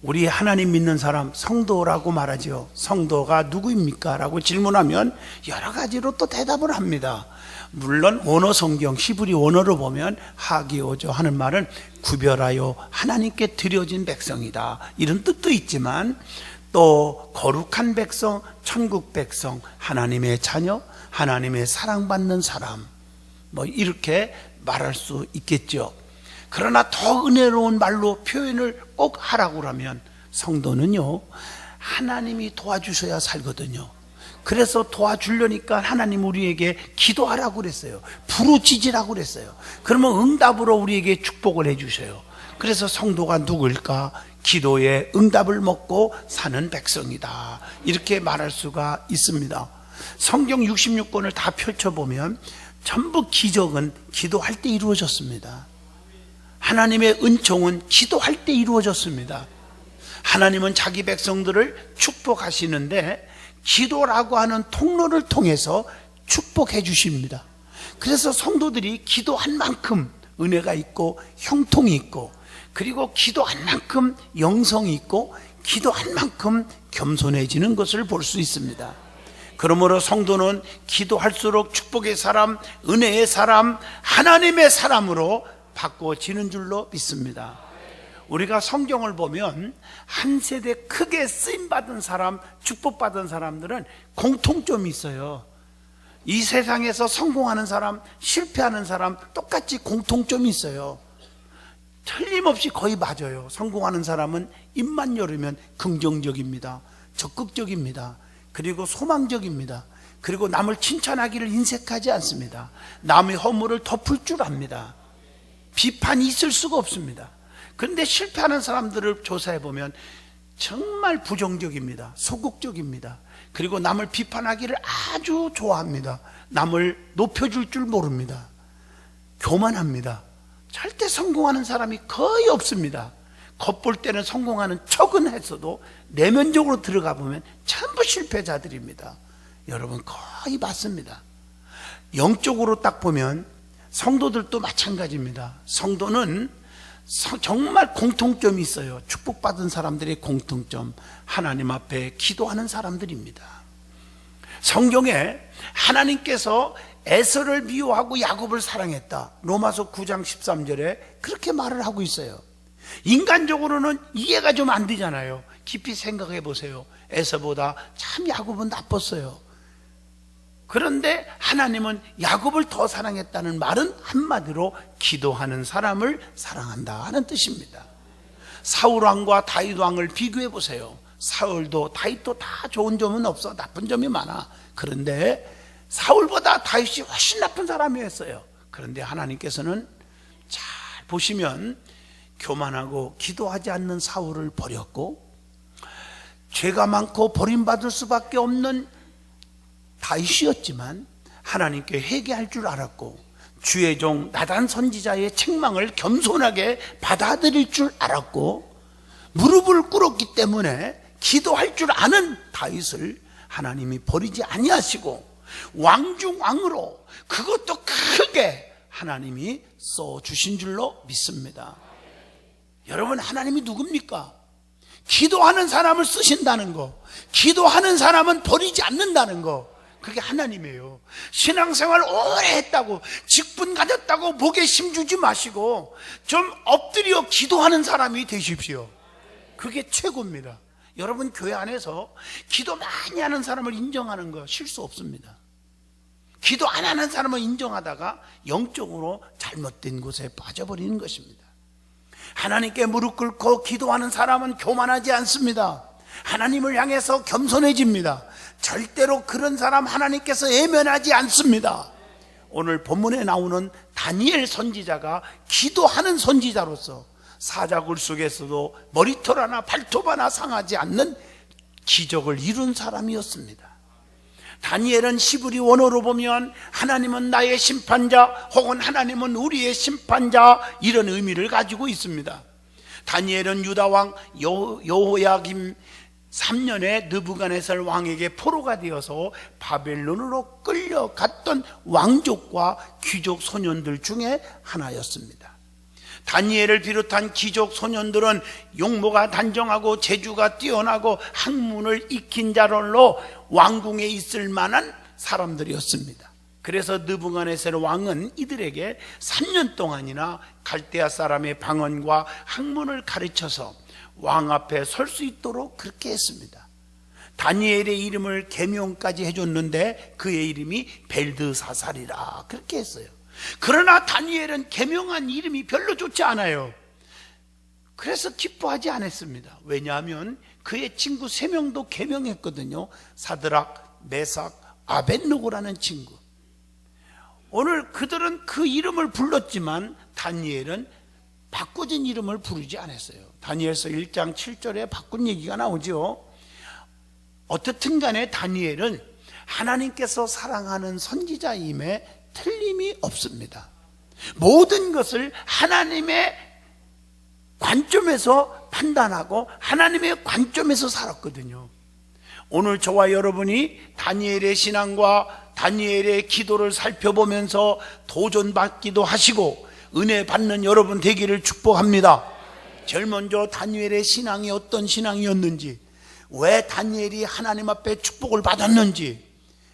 우리 하나님 믿는 사람 성도라고 말하지요. 성도가 누구입니까? 라고 질문하면 여러 가지로 또 대답을 합니다. 물론 원어 성경 히브리 원어로 보면 하기오죠 하는 말은 구별하여 하나님께 드려진 백성이다 이런 뜻도 있지만, 또 거룩한 백성, 천국 백성, 하나님의 자녀, 하나님의 사랑받는 사람, 뭐 이렇게 말할 수 있겠죠. 그러나 더 은혜로운 말로 표현을 꼭 하라고 하면 성도는요, 하나님이 도와주셔야 살거든요. 그래서 도와주려니까 하나님 우리에게 기도하라고 그랬어요. 부르짖으라고 그랬어요. 그러면 응답으로 우리에게 축복을 해주셔요. 그래서 성도가 누굴까? 기도의 응답을 먹고 사는 백성이다, 이렇게 말할 수가 있습니다. 성경 66권을 다 펼쳐보면 전부 기적은 기도할 때 이루어졌습니다. 하나님의 은총은 기도할 때 이루어졌습니다. 하나님은 자기 백성들을 축복하시는데 기도라고 하는 통로를 통해서 축복해 주십니다. 그래서 성도들이 기도한 만큼 은혜가 있고 형통이 있고, 그리고 기도한 만큼 영성이 있고, 기도한 만큼 겸손해지는 것을 볼 수 있습니다. 그러므로 성도는 기도할수록 축복의 사람, 은혜의 사람, 하나님의 사람으로 바꿔지는 줄로 믿습니다. 우리가 성경을 보면 한 세대 크게 쓰임받은 사람, 축복받은 사람들은 공통점이 있어요. 이 세상에서 성공하는 사람, 실패하는 사람 똑같이 공통점이 있어요. 틀림없이 거의 맞아요. 성공하는 사람은 입만 열으면 긍정적입니다. 적극적입니다. 그리고 소망적입니다. 그리고 남을 칭찬하기를 인색하지 않습니다. 남의 허물을 덮을 줄 압니다. 비판이 있을 수가 없습니다. 그런데 실패하는 사람들을 조사해 보면 정말 부정적입니다. 소극적입니다. 그리고 남을 비판하기를 아주 좋아합니다. 남을 높여줄 줄 모릅니다. 교만합니다. 절대 성공하는 사람이 거의 없습니다. 겉볼 때는 성공하는 척은 했어도 내면적으로 들어가 보면 전부 실패자들입니다. 여러분, 거의 맞습니다. 영적으로 딱 보면 성도들도 마찬가지입니다. 성도는 정말 공통점이 있어요. 축복받은 사람들의 공통점, 하나님 앞에 기도하는 사람들입니다. 성경에 하나님께서 에서를 미워하고 야곱을 사랑했다, 로마서 9장 13절에 그렇게 말을 하고 있어요. 인간적으로는 이해가 좀 안 되잖아요. 깊이 생각해 보세요. 에서보다 참 야곱은 나빴어요. 그런데 하나님은 야곱을 더 사랑했다는 말은 한마디로 기도하는 사람을 사랑한다 하는 뜻입니다. 사울왕과 다윗왕을 비교해 보세요. 사울도 다윗도 다 좋은 점은 없어, 나쁜 점이 많아. 그런데 사울보다 다윗이 훨씬 나쁜 사람이었어요. 그런데 하나님께서는 잘 보시면 교만하고 기도하지 않는 사울을 버렸고, 죄가 많고 버림받을 수밖에 없는 다윗이었지만 하나님께 회개할 줄 알았고, 주의 종 나단 선지자의 책망을 겸손하게 받아들일 줄 알았고, 무릎을 꿇었기 때문에 기도할 줄 아는 다윗을 하나님이 버리지 아니하시고 왕 중 왕으로, 그것도 크게 하나님이 써주신 줄로 믿습니다. 여러분, 하나님이 누굽니까? 기도하는 사람을 쓰신다는 거, 기도하는 사람은 버리지 않는다는 거, 그게 하나님이에요. 신앙생활 오래 했다고, 직분 가졌다고 목에 힘주지 마시고 좀 엎드려 기도하는 사람이 되십시오. 그게 최고입니다. 여러분, 교회 안에서 기도 많이 하는 사람을 인정하는 거 실수 없습니다. 기도 안 하는 사람을 인정하다가 영적으로 잘못된 곳에 빠져버리는 것입니다. 하나님께 무릎 꿇고 기도하는 사람은 교만하지 않습니다. 하나님을 향해서 겸손해집니다. 절대로 그런 사람 하나님께서 외면하지 않습니다. 오늘 본문에 나오는 다니엘 선지자가 기도하는 선지자로서 사자굴 속에서도 머리털 하나 발톱 하나 상하지 않는 기적을 이룬 사람이었습니다. 다니엘은 히브리 원어로 보면 하나님은 나의 심판자, 혹은 하나님은 우리의 심판자, 이런 의미를 가지고 있습니다. 다니엘은 유다왕 여호야김 3년에 느부갓네살 왕에게 포로가 되어서 바벨론으로 끌려갔던 왕족과 귀족 소년들 중에 하나였습니다. 다니엘을 비롯한 귀족 소년들은 용모가 단정하고 재주가 뛰어나고 학문을 익힌 자로 왕궁에 있을 만한 사람들이었습니다. 그래서 느부갓네살 왕은 이들에게 3년 동안이나 갈대아 사람의 방언과 학문을 가르쳐서 왕 앞에 설 수 있도록 그렇게 했습니다. 다니엘의 이름을 계명까지 해줬는데 그의 이름이 벨드사살이라 그렇게 했어요. 그러나 다니엘은 계명한 이름이 별로 좋지 않아요. 그래서 기뻐하지 않았습니다. 왜냐하면 그의 친구 3명도 계명했거든요. 사드락, 메삭, 아벳느고라는 친구. 오늘 그들은 그 이름을 불렀지만 다니엘은 바꿔진 이름을 부르지 않았어요. 다니엘서 1장 7절에 바꾼 얘기가 나오죠. 어떻든 간에 다니엘은 하나님께서 사랑하는 선지자임에 틀림이 없습니다. 모든 것을 하나님의 관점에서 판단하고 하나님의 관점에서 살았거든요. 오늘 저와 여러분이 다니엘의 신앙과 다니엘의 기도를 살펴보면서 도전받기도 하시고 은혜 받는 여러분 되기를 축복합니다. 제일 먼저 다니엘의 신앙이 어떤 신앙이었는지, 왜 다니엘이 하나님 앞에 축복을 받았는지,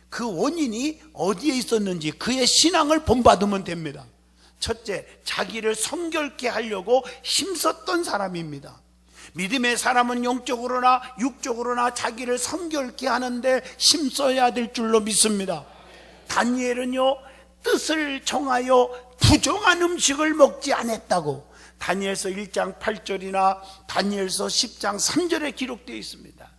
그 원인이 어디에 있었는지 그의 신앙을 본받으면 됩니다. 첫째, 자기를 성결케 하려고 힘썼던 사람입니다. 믿음의 사람은 영적으로나 육적으로나 자기를 성결케 하는데 힘써야 될 줄로 믿습니다. 다니엘은요, 뜻을 정하여 부정한 음식을 먹지 않았다고 다니엘서 1장 8절이나 다니엘서 10장 3절에 기록되어 있습니다.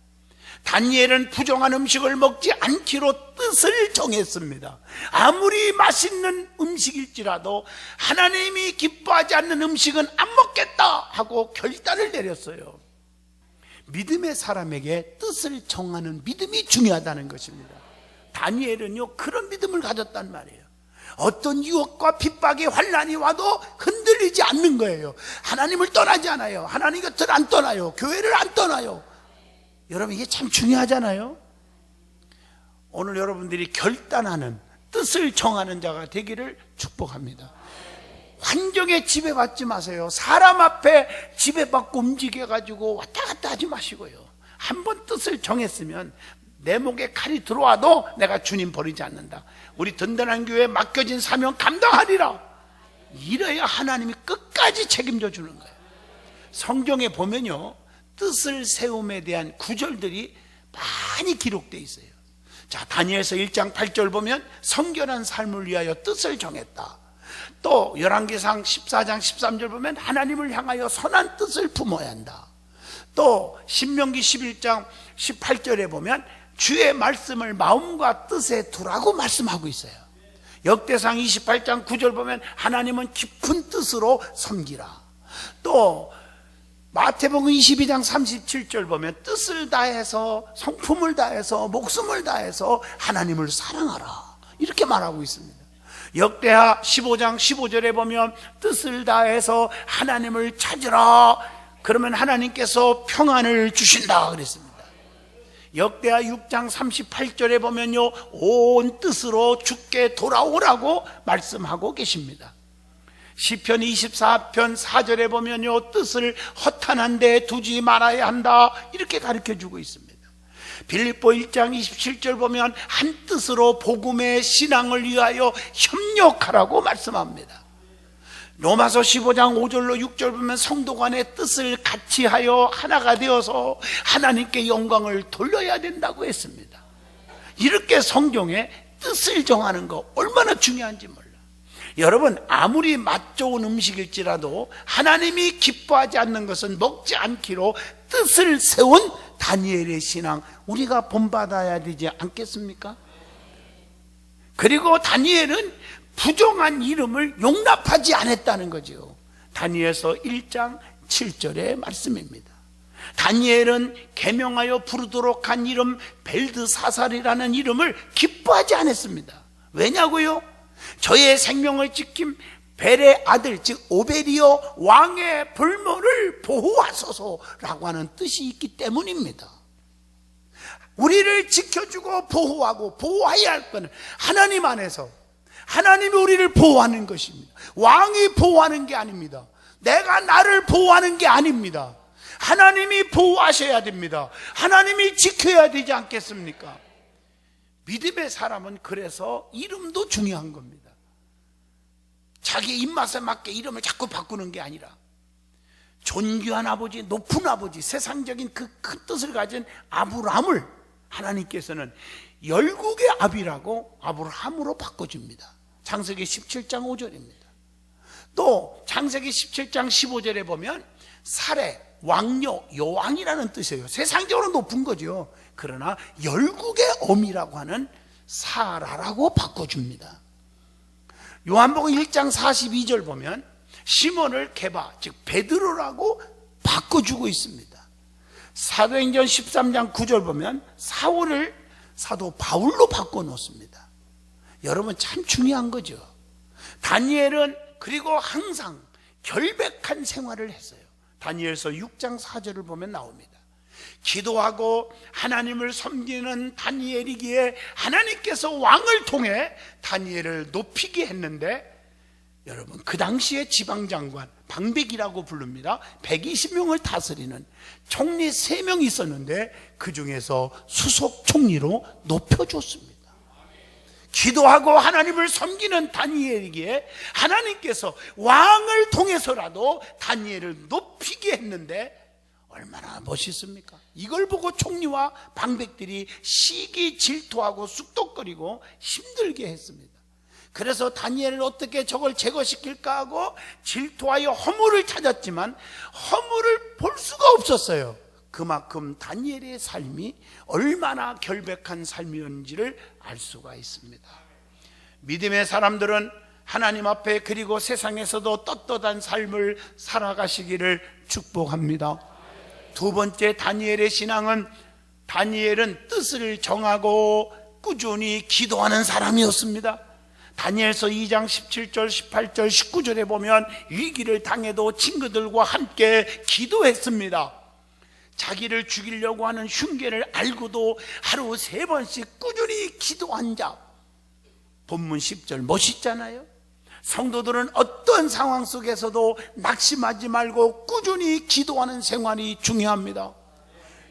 다니엘은 부정한 음식을 먹지 않기로 뜻을 정했습니다. 아무리 맛있는 음식일지라도 하나님이 기뻐하지 않는 음식은 안 먹겠다 하고 결단을 내렸어요. 믿음의 사람에게 뜻을 정하는 믿음이 중요하다는 것입니다. 다니엘은요, 그런 믿음을 가졌단 말이에요. 어떤 유혹과 핍박의 환난이 와도 흔들리지 않는 거예요. 하나님을 떠나지 않아요. 하나님 곁을 안 떠나요. 교회를 안 떠나요. 여러분, 이게 참 중요하잖아요. 오늘 여러분들이 결단하는, 뜻을 정하는 자가 되기를 축복합니다. 환경에 지배받지 마세요. 사람 앞에 지배받고 움직여가지고 왔다 갔다 하지 마시고요. 한번 뜻을 정했으면 내 목에 칼이 들어와도 내가 주님 버리지 않는다. 우리 든든한 교회에 맡겨진 사명 감당하리라. 이래야 하나님이 끝까지 책임져 주는 거예요. 성경에 보면요, 뜻을 세움에 대한 구절들이 많이 기록되어 있어요. 자, 다니엘서 1장 8절 보면 성결한 삶을 위하여 뜻을 정했다. 또 열왕기상 14장 13절 보면 하나님을 향하여 선한 뜻을 품어야 한다. 또 신명기 11장 18절에 보면 주의 말씀을 마음과 뜻에 두라고 말씀하고 있어요. 역대상 28장 9절 보면 하나님은 깊은 뜻으로 섬기라. 또 마태복음 22장 37절 보면 뜻을 다해서, 성품을 다해서, 목숨을 다해서 하나님을 사랑하라, 이렇게 말하고 있습니다. 역대하 15장 15절에 보면 뜻을 다해서 하나님을 찾으라, 그러면 하나님께서 평안을 주신다 그랬습니다. 역대하 6장 38절에 보면요, 온 뜻으로 주께 돌아오라고 말씀하고 계십니다. 시편 24편 4절에 보면요, 뜻을 허탄한 데 두지 말아야 한다, 이렇게 가르쳐주고 있습니다. 빌립보 1장 27절 보면 한 뜻으로 복음의 신앙을 위하여 협력하라고 말씀합니다. 로마서 15장 5절로 6절 보면 성도 간의 뜻을 같이 하여 하나가 되어서 하나님께 영광을 돌려야 된다고 했습니다. 이렇게 성경에 뜻을 정하는 거 얼마나 중요한지 몰라요. 여러분, 아무리 맛 좋은 음식일지라도 하나님이 기뻐하지 않는 것은 먹지 않기로 뜻을 세운 다니엘의 신앙, 우리가 본받아야 되지 않겠습니까? 그리고 다니엘은 부정한 이름을 용납하지 않았다는 거죠. 다니엘서 1장 7절의 말씀입니다. 다니엘은 계명하여 부르도록 한 이름 벨드사살이라는 이름을 기뻐하지 않았습니다. 왜냐고요? 저의 생명을 지킨 벨의 아들, 즉 오베리어 왕의 볼모를 보호하소서라고 하는 뜻이 있기 때문입니다. 우리를 지켜주고 보호하고 보호해야 할 것은 하나님 안에서, 하나님이 우리를 보호하는 것입니다. 왕이 보호하는 게 아닙니다. 내가 나를 보호하는 게 아닙니다. 하나님이 보호하셔야 됩니다. 하나님이 지켜야 되지 않겠습니까? 믿음의 사람은 그래서 이름도 중요한 겁니다. 자기 입맛에 맞게 이름을 자꾸 바꾸는 게 아니라 존귀한 아버지, 높은 아버지, 세상적인 그 큰 뜻을 가진 아브라함을 하나님께서는 열국의 아비라고 아브라함으로 바꿔줍니다. 창세기 17장 5절입니다. 또 창세기 17장 15절에 보면 사레, 왕녀, 여왕이라는 뜻이에요. 세상적으로 높은 거죠. 그러나 열국의 어미라고 하는 사라라고 바꿔줍니다. 요한복음 1장 42절 보면 시몬을 게바, 즉 베드로라고 바꿔주고 있습니다. 사도행전 13장 9절 보면 사울을 사도 바울로 바꿔놓습니다. 여러분 참 중요한 거죠. 다니엘은 그리고 항상 결백한 생활을 했어요. 다니엘서 6장 4절을 보면 나옵니다. 기도하고 하나님을 섬기는 다니엘이기에 하나님께서 왕을 통해 다니엘을 높이게 했는데, 여러분 그 당시에 지방장관 방백이라고 부릅니다. 120명을 다스리는 총리 3명이 있었는데 그 중에서 수석 총리로 높여줬습니다. 기도하고 하나님을 섬기는 다니엘에게 하나님께서 왕을 통해서라도 다니엘을 높이게 했는데 얼마나 멋있습니까? 이걸 보고 총리와 방백들이 시기 질투하고 쑥덕거리고 힘들게 했습니다. 그래서 다니엘을 어떻게 저걸 제거시킬까 하고 질투하여 허물을 찾았지만 허물을 볼 수가 없었어요. 그만큼 다니엘의 삶이 얼마나 결백한 삶이었는지를 알 수가 있습니다. 믿음의 사람들은 하나님 앞에 그리고 세상에서도 떳떳한 삶을 살아가시기를 축복합니다. 두 번째, 다니엘의 신앙은, 다니엘은 뜻을 정하고 꾸준히 기도하는 사람이었습니다. 다니엘서 2장 17절, 18절, 19절에 보면 위기를 당해도 친구들과 함께 기도했습니다. 자기를 죽이려고 하는 흉계를 알고도 하루 3번씩 꾸준히 기도한 자. 본문 10절 멋있잖아요. 성도들은 어떤 상황 속에서도 낙심하지 말고 꾸준히 기도하는 생활이 중요합니다.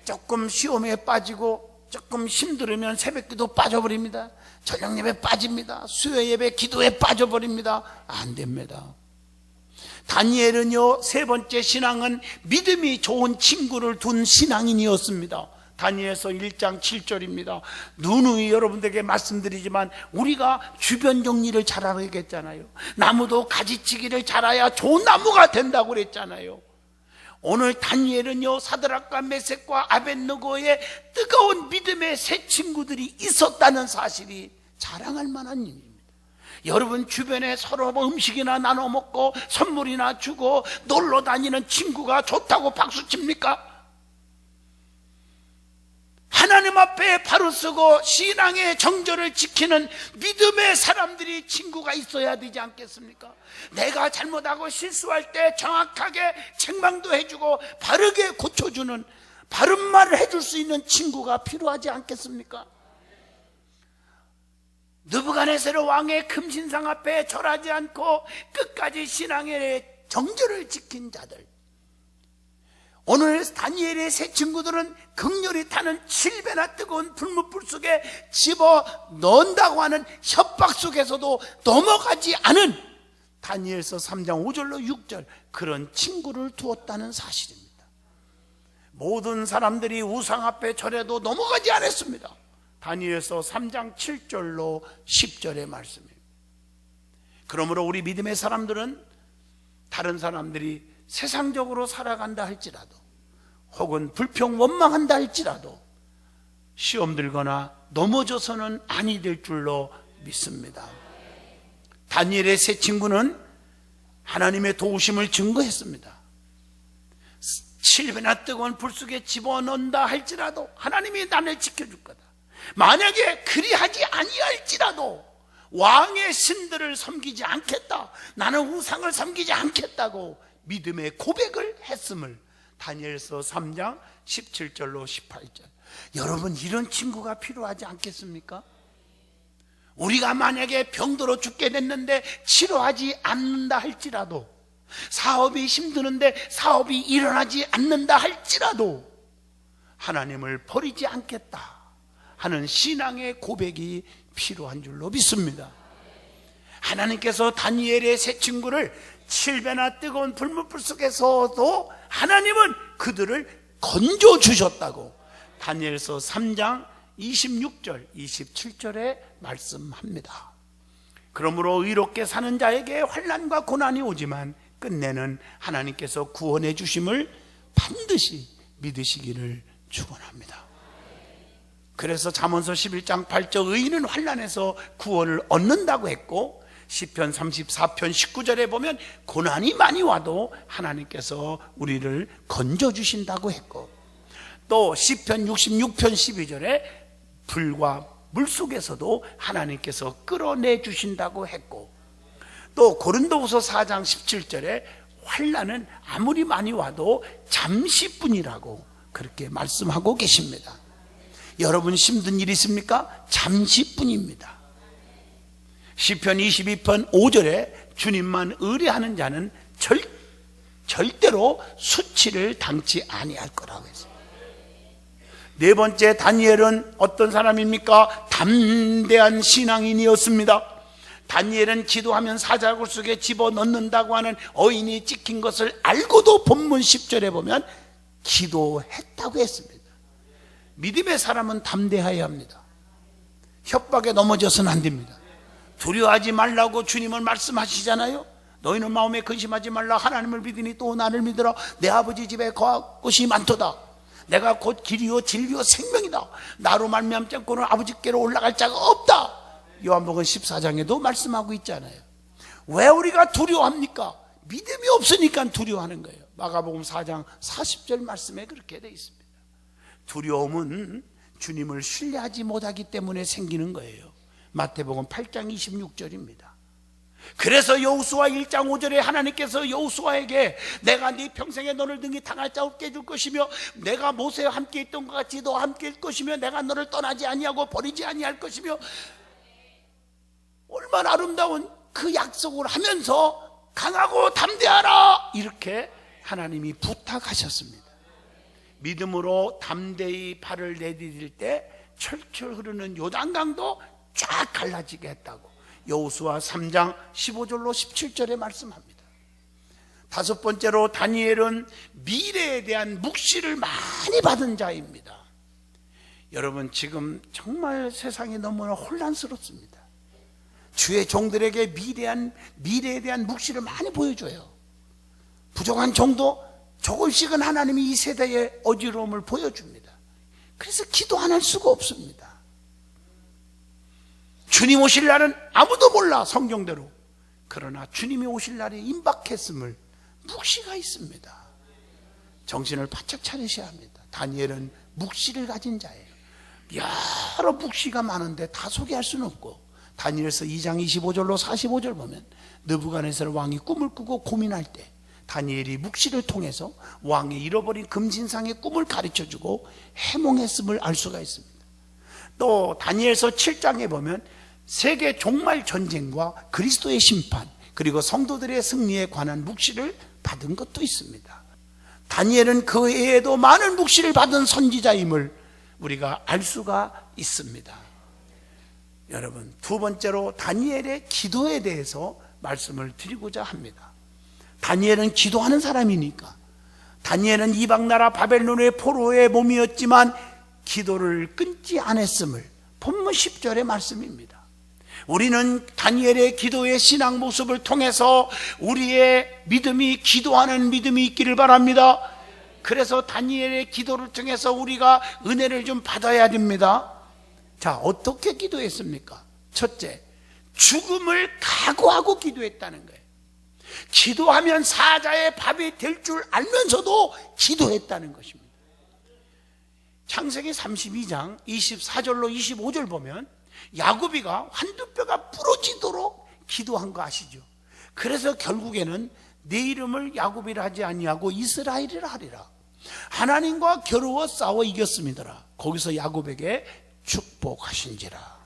조금 시험에 빠지고 조금 힘들으면 새벽기도 빠져버립니다. 저녁 예배 빠집니다. 수요 예배 기도에 빠져버립니다. 안 됩니다. 다니엘은요, 3번째 신앙은 믿음이 좋은 친구를 둔 신앙인이었습니다. 다니엘서 1장 7절입니다. 누누이 여러분들에게 말씀드리지만 우리가 주변 정리를 잘하겠잖아요. 나무도 가지치기를 잘해야 좋은 나무가 된다고 그랬잖아요. 오늘 다니엘은요, 사드락과 메섹과 아벳느고의 뜨거운 믿음의 새 친구들이 있었다는 사실이 자랑할 만한 일입니다. 여러분 주변에 서로 음식이나 나눠 먹고 선물이나 주고 놀러 다니는 친구가 좋다고 박수 칩니까? 하나님 앞에 바로 서고 신앙의 정절을 지키는 믿음의 사람들이 친구가 있어야 되지 않겠습니까? 내가 잘못하고 실수할 때 정확하게 책망도 해주고 바르게 고쳐주는, 바른 말을 해줄 수 있는 친구가 필요하지 않겠습니까? 느부갓네살 왕의 금신상 앞에 절하지 않고 끝까지 신앙의 정절을 지킨 자들, 오늘 다니엘의 새 친구들은 극렬히 타는 7배나 뜨거운 불못불 속에 집어 넣는다고 하는 협박 속에서도 넘어가지 않은 다니엘서 3장 5절로 6절, 그런 친구를 두었다는 사실입니다. 모든 사람들이 우상 앞에 절해도 넘어가지 않았습니다. 다니엘서 3장 7절로 10절의 말씀입니다. 그러므로 우리 믿음의 사람들은 다른 사람들이 세상적으로 살아간다 할지라도 혹은 불평 원망한다 할지라도 시험 들거나 넘어져서는 아니 될 줄로 믿습니다. 다니엘의 세 친구는 하나님의 도우심을 증거했습니다. 7배나 뜨거운 불 속에 집어넣는다 할지라도 하나님이 나를 지켜줄 거다. 만약에 그리하지 아니할지라도 왕의 신들을 섬기지 않겠다, 나는 우상을 섬기지 않겠다고 믿음의 고백을 했음을 다니엘서 3장 17절로 18절. 여러분 이런 친구가 필요하지 않겠습니까? 우리가 만약에 병들어 죽게 됐는데 치료하지 않는다 할지라도 사업이 힘드는데 사업이 일어나지 않는다 할지라도 하나님을 버리지 않겠다 하는 신앙의 고백이 필요한 줄로 믿습니다. 하나님께서 다니엘의 세 친구를 7배나 뜨거운 불문불 속에서도 하나님은 그들을 건져주셨다고 다니엘서 3장 26절 27절에 말씀합니다. 그러므로 의롭게 사는 자에게 환난과 고난이 오지만 끝내는 하나님께서 구원해 주심을 반드시 믿으시기를 축원합니다. 그래서 잠언서 11장 8절 의인은 환난에서 구원을 얻는다고 했고, 시편 34편 19절에 보면 고난이 많이 와도 하나님께서 우리를 건져주신다고 했고, 또 시편 66편 12절에 불과 물속에서도 하나님께서 끌어내 주신다고 했고, 또 고린도후서 4장 17절에 환난은 아무리 많이 와도 잠시뿐이라고 그렇게 말씀하고 계십니다. 여러분 힘든 일 있습니까? 잠시뿐입니다. 시편 22편 5절에 주님만 의뢰하는 자는 절대로 수치를 당치 아니할 거라고 했어요. 네 번째, 다니엘은 어떤 사람입니까? 담대한 신앙인이었습니다. 다니엘은 기도하면 사자굴 속에 집어넣는다고 하는 어인이 찍힌 것을 알고도 본문 10절에 보면 기도했다고 했습니다. 믿음의 사람은 담대해야 합니다. 협박에 넘어져서는 안 됩니다. 두려워하지 말라고 주님은 말씀하시잖아요. 너희는 마음에 근심하지 말라. 하나님을 믿으니 또 나를 믿으라. 내 아버지 집에 거할 곳이 많도다. 내가 곧 길이요 진리요 생명이다. 나로 말미암지 않고는 아버지께로 올라갈 자가 없다. 요한복음 14장에도 말씀하고 있잖아요. 왜 우리가 두려워합니까? 믿음이 없으니까 두려워하는 거예요. 마가복음 4장 40절 말씀에 그렇게 되어 있습니다. 두려움은 주님을 신뢰하지 못하기 때문에 생기는 거예요. 마태복음 8장 26절입니다. 그래서 여호수아 1장 5절에 하나님께서 여호수아에게 내가 네 평생에 너를 등이 당할 자 없게 해줄 것이며 내가 모세와 함께 있던 것 같이 너와 함께 일 것이며 내가 너를 떠나지 아니하고 버리지 아니할 것이며, 얼마나 아름다운 그 약속을 하면서 강하고 담대하라 이렇게 하나님이 부탁하셨습니다. 믿음으로 담대히 발을 내디딜 때 철철 흐르는 요단강도 쫙 갈라지게 했다고 여호수아 3장 15절로 17절에 말씀합니다. 다섯 번째로, 다니엘은 미래에 대한 묵시를 많이 받은 자입니다. 여러분, 지금 정말 세상이 너무나 혼란스럽습니다. 주의 종들에게 미래에 대한 묵시를 많이 보여줘요. 부족한 정도 조금씩은 하나님이 이 세대의 어지러움을 보여줍니다. 그래서 기도 안 할 수가 없습니다. 주님 오실 날은 아무도 몰라, 성경대로. 그러나 주님이 오실 날이 임박했음을 묵시가 있습니다. 정신을 바짝 차리셔야 합니다. 다니엘은 묵시를 가진 자예요. 여러 묵시가 많은데 다 소개할 수는 없고, 다니엘서 2장 25절로 45절 보면 느부갓네살 왕이 꿈을 꾸고 고민할 때 다니엘이 묵시를 통해서 왕이 잃어버린 금신상의 꿈을 가르쳐주고 해몽했음을 알 수가 있습니다. 또 다니엘서 7장에 보면 세계 종말 전쟁과 그리스도의 심판, 그리고 성도들의 승리에 관한 묵시를 받은 것도 있습니다. 다니엘은 그 외에도 많은 묵시를 받은 선지자임을 우리가 알 수가 있습니다. 여러분, 두 번째로 다니엘의 기도에 대해서 말씀을 드리고자 합니다. 다니엘은 기도하는 사람이니까. 다니엘은 이방나라 바벨론의 포로의 몸이었지만 기도를 끊지 않았음을 본문 10절의 말씀입니다. 우리는 다니엘의 기도의 신앙 모습을 통해서 우리의 믿음이 기도하는 믿음이 있기를 바랍니다. 그래서 다니엘의 기도를 통해서 우리가 은혜를 좀 받아야 됩니다. 자, 어떻게 기도했습니까? 첫째, 죽음을 각오하고 기도했다는 거예요. 기도하면 사자의 밥이 될 줄 알면서도 기도했다는 것입니다. 창세기 32장 24절로 25절 보면 야곱이가 환두뼈가 부러지도록 기도한 거 아시죠? 그래서 결국에는 내 이름을 야곱이라 하지 아니하고 이스라엘이라 하리라. 하나님과 겨루어 싸워 이겼음이더라. 거기서 야곱에게 축복하신지라.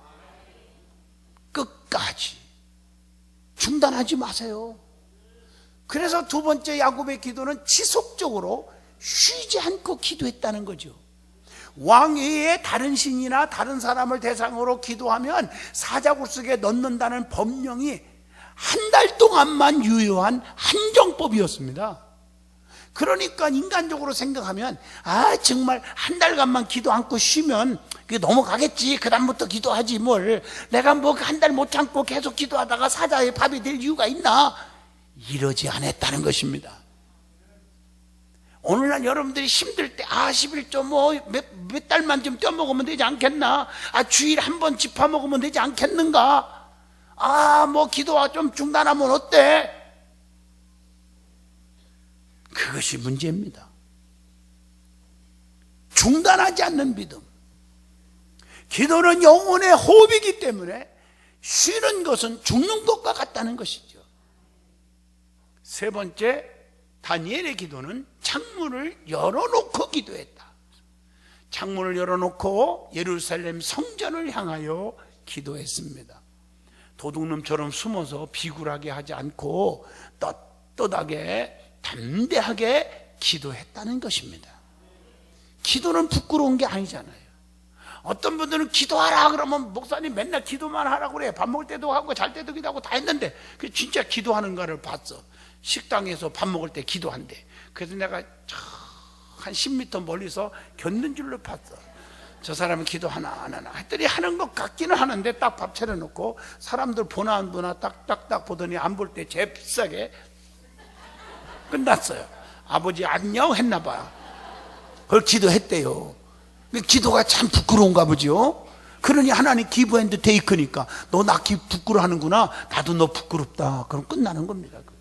끝까지 중단하지 마세요. 그래서 두 번째 야곱의 기도는 지속적으로 쉬지 않고 기도했다는 거죠. 왕 외에 다른 신이나 다른 사람을 대상으로 기도하면 사자굴 속에 넣는다는 법령이 한 달 동안만 유효한 한정법이었습니다. 그러니까 인간적으로 생각하면 정말 한 달간만 기도 않고 쉬면 그게 넘어가겠지, 그 다음부터 기도하지 뭘, 내가 뭐 한 달 못 참고 계속 기도하다가 사자의 밥이 될 이유가 있나, 이러지 않았다는 것입니다. 오늘날 여러분들이 힘들 때 11조 몇 달만 좀 떼어먹으면 되지 않겠나, 주일에 한 번 짚어먹으면 되지 않겠는가, 기도가 좀 중단하면 어때? 그것이 문제입니다. 중단하지 않는 믿음. 기도는 영혼의 호흡이기 때문에 쉬는 것은 죽는 것과 같다는 것이죠. 세 번째, 다니엘의 기도는 창문을 열어놓고 기도했다. 창문을 열어놓고 예루살렘 성전을 향하여 기도했습니다. 도둑놈처럼 숨어서 비굴하게 하지 않고 떳떳하게 담대하게 기도했다는 것입니다. 기도는 부끄러운 게 아니잖아요. 어떤 분들은 기도하라 그러면 목사님 맨날 기도만 하라고 그래, 밥 먹을 때도 하고 잘 때도 기도하고 다 했는데, 그 진짜 기도하는가를 봤어. 식당에서 밥 먹을 때 기도한대. 그래서 내가 한 10m 멀리서 겪는 줄로 봤어. 저 사람은 기도하나 안 하나 했더니 하는 것 같기는 하는데, 딱 밥 차려놓고 사람들 보나 안 보나 딱딱딱 보더니 안 볼 때 잽싸게 끝났어요. 아버지 안녕 했나 봐요. 그걸 기도했대요. 기도가 참 부끄러운가 보죠. 그러니 하나님 기브 앤드 테이크니까 너 나 부끄러워하는구나, 나도 너 부끄럽다, 그럼 끝나는 겁니다. 그거.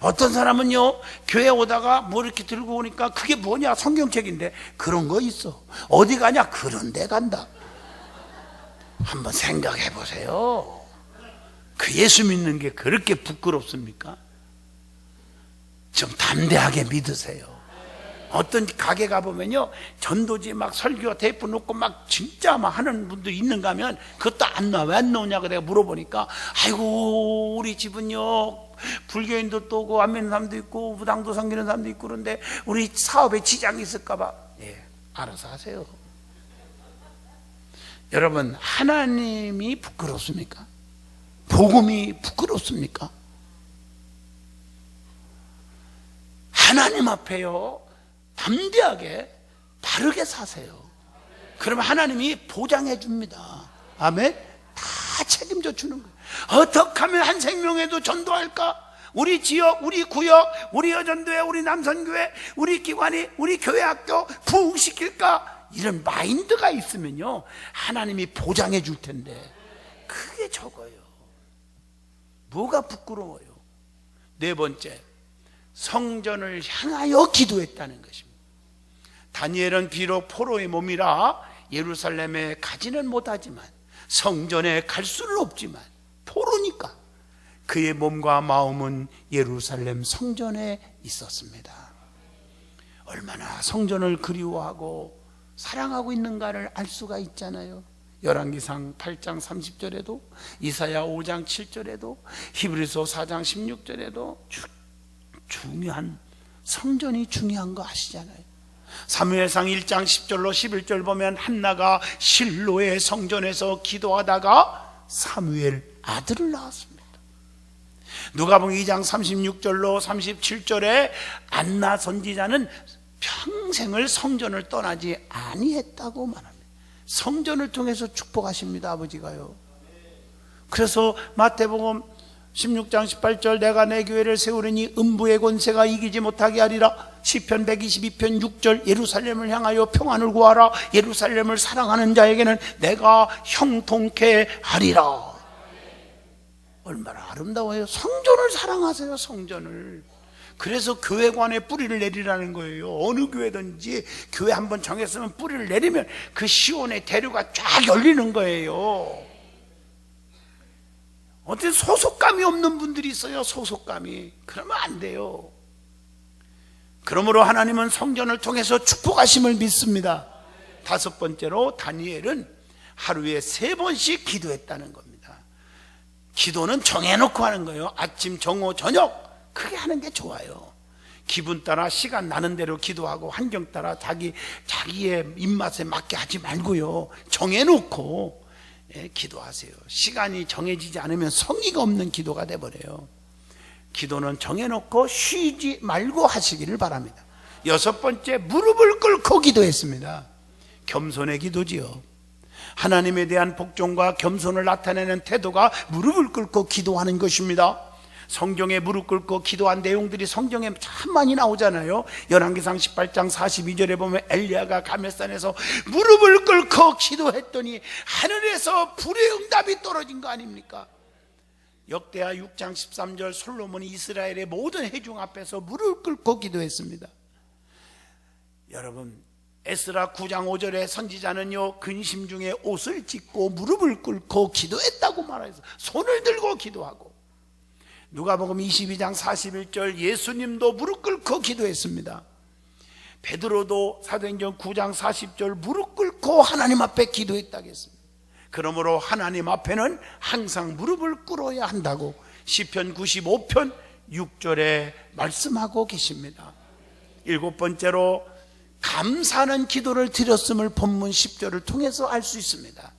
어떤 사람은요, 교회 오다가 뭐 이렇게 들고 오니까 그게 뭐냐, 성경책인데, 그런 거 있어. 어디 가냐, 그런 데 간다. 한번 생각해 보세요. 그 예수 믿는 게 그렇게 부끄럽습니까? 좀 담대하게 믿으세요. 어떤 가게 가보면요, 전도지 막 설교 테이프 놓고 막 진짜 막 하는 분도 있는가 하면, 그것도 안 나와. 왜 안 나오냐고 내가 물어보니까, 아이고 우리 집은요 불교인도 또 오고 안 믿는 사람도 있고 무당도 섬기는 사람도 있고 그런데 우리 사업에 지장이 있을까 봐. 알아서 하세요. 여러분, 하나님이 부끄럽습니까? 복음이 부끄럽습니까? 하나님 앞에요, 담대하게 바르게 사세요. 그러면 하나님이 보장해 줍니다. 아멘. 다 책임져 주는 거예요. 어떻게 하면 한 생명에도 전도할까? 우리 지역, 우리 구역, 우리 여전도회, 우리 남선교회, 우리 기관이, 우리 교회학교 부흥시킬까? 이런 마인드가 있으면요, 하나님이 보장해 줄 텐데 그게 적어요. 뭐가 부끄러워요? 네 번째, 성전을 향하여 기도했다는 것입니다. 다니엘은 비록 포로의 몸이라 예루살렘에 가지는 못하지만, 성전에 갈 수는 없지만 포로니까 그의 몸과 마음은 예루살렘 성전에 있었습니다. 얼마나 성전을 그리워하고 사랑하고 있는가를 알 수가 있잖아요. 열왕기상 8장 30절에도, 이사야 5장 7절에도, 히브리서 4장 16절에도 중요한, 성전이 중요한 거 아시잖아요. 사무엘상 1장 10절로 11절 보면 한나가 실로의 성전에서 기도하다가 사무엘 아들을 낳았습니다. 누가복음 2장 36절로 37절에 안나 선지자는 평생을 성전을 떠나지 아니했다고 말합니다. 성전을 통해서 축복하십니다, 아버지가요. 그래서 마태복음 16장 18절, 내가 내 교회를 세우려니 음부의 권세가 이기지 못하게 하리라. 시편 122편 6절, 예루살렘을 향하여 평안을 구하라. 예루살렘을 사랑하는 자에게는 내가 형통케 하리라. 얼마나 아름다워요. 성전을 사랑하세요, 성전을. 그래서 교회관에 뿌리를 내리라는 거예요. 어느 교회든지 교회 한번 정했으면 뿌리를 내리면 그 시온의 대류가 쫙 열리는 거예요. 어떤 소속감이 없는 분들이 있어요. 소속감이. 그러면 안 돼요. 그러므로 하나님은 성전을 통해서 축복하심을 믿습니다. 다섯 번째로, 다니엘은 하루에 3번씩 기도했다는 겁니다. 기도는 정해놓고 하는 거예요. 아침, 정오, 저녁 그게 하는 게 좋아요. 기분 따라 시간 나는 대로 기도하고 환경 따라 자기의 입맛에 맞게 하지 말고요. 정해놓고 기도하세요. 시간이 정해지지 않으면 성의가 없는 기도가 돼버려요. 기도는 정해놓고 쉬지 말고 하시기를 바랍니다. 6번째, 무릎을 꿇고 기도했습니다. 겸손의 기도지요. 하나님에 대한 복종과 겸손을 나타내는 태도가 무릎을 꿇고 기도하는 것입니다. 성경에 무릎 꿇고 기도한 내용들이 성경에 참 많이 나오잖아요. 열왕기상 18장 42절에 보면 엘리야가 가메산에서 무릎을 꿇고 기도했더니 하늘에서 불의 응답이 떨어진 거 아닙니까? 역대하 6장 13절 솔로몬이 이스라엘의 모든 회중 앞에서 무릎 꿇고 기도했습니다. 여러분, 에스라 9장 5절에 선지자는요, 근심 중에 옷을 찢고 무릎을 꿇고 기도했다고 말해서 손을 들고 기도하고, 누가복음 22장 41절 예수님도 무릎 꿇고 기도했습니다. 베드로도 사도행전 9장 40절 무릎 꿇고 하나님 앞에 기도했다고 했습니다. 그러므로 하나님 앞에는 항상 무릎을 꿇어야 한다고 시편 95편 6절에 말씀하고 계십니다. 7번째로 감사하는 기도를 드렸음을 본문 10절을 통해서 알 수 있습니다.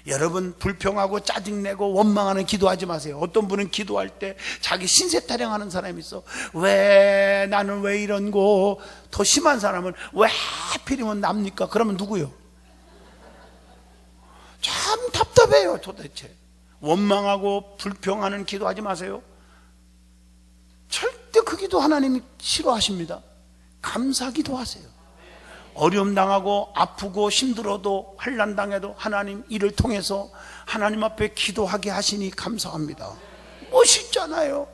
여러분, 불평하고 짜증내고 원망하는 기도하지 마세요. 어떤 분은 기도할 때 자기 신세 타령하는 사람이 있어. 왜 나는 왜 이런고. 더 심한 사람은 왜 하필이면 납니까? 그러면 누구요? 참 답답해요. 도대체 원망하고 불평하는 기도하지 마세요. 절대 그 기도 하나님이 싫어하십니다. 감사 기도하세요. 어려움 당하고 아프고 힘들어도 환난 당해도 하나님 이를 통해서 하나님 앞에 기도하게 하시니 감사합니다. 멋있잖아요.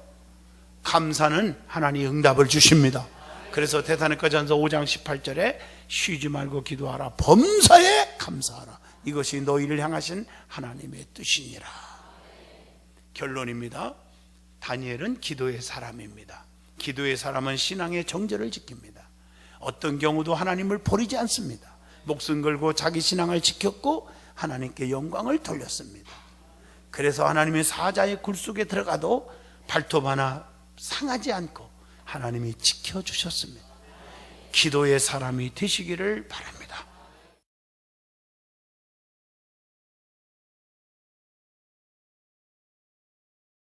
감사는 하나님 응답을 주십니다. 그래서 데살로니가전서 5장 18절에 쉬지 말고 기도하라, 범사에 감사하라, 이것이 너희를 향하신 하나님의 뜻이니라. 결론입니다. 다니엘은 기도의 사람입니다. 기도의 사람은 신앙의 정절을 지킵니다. 어떤 경우도 하나님을 버리지 않습니다. 목숨 걸고 자기 신앙을 지켰고 하나님께 영광을 돌렸습니다. 그래서 하나님의 사자의 굴 속에 들어가도 발톱 하나 상하지 않고 하나님이 지켜주셨습니다. 기도의 사람이 되시기를 바랍니다.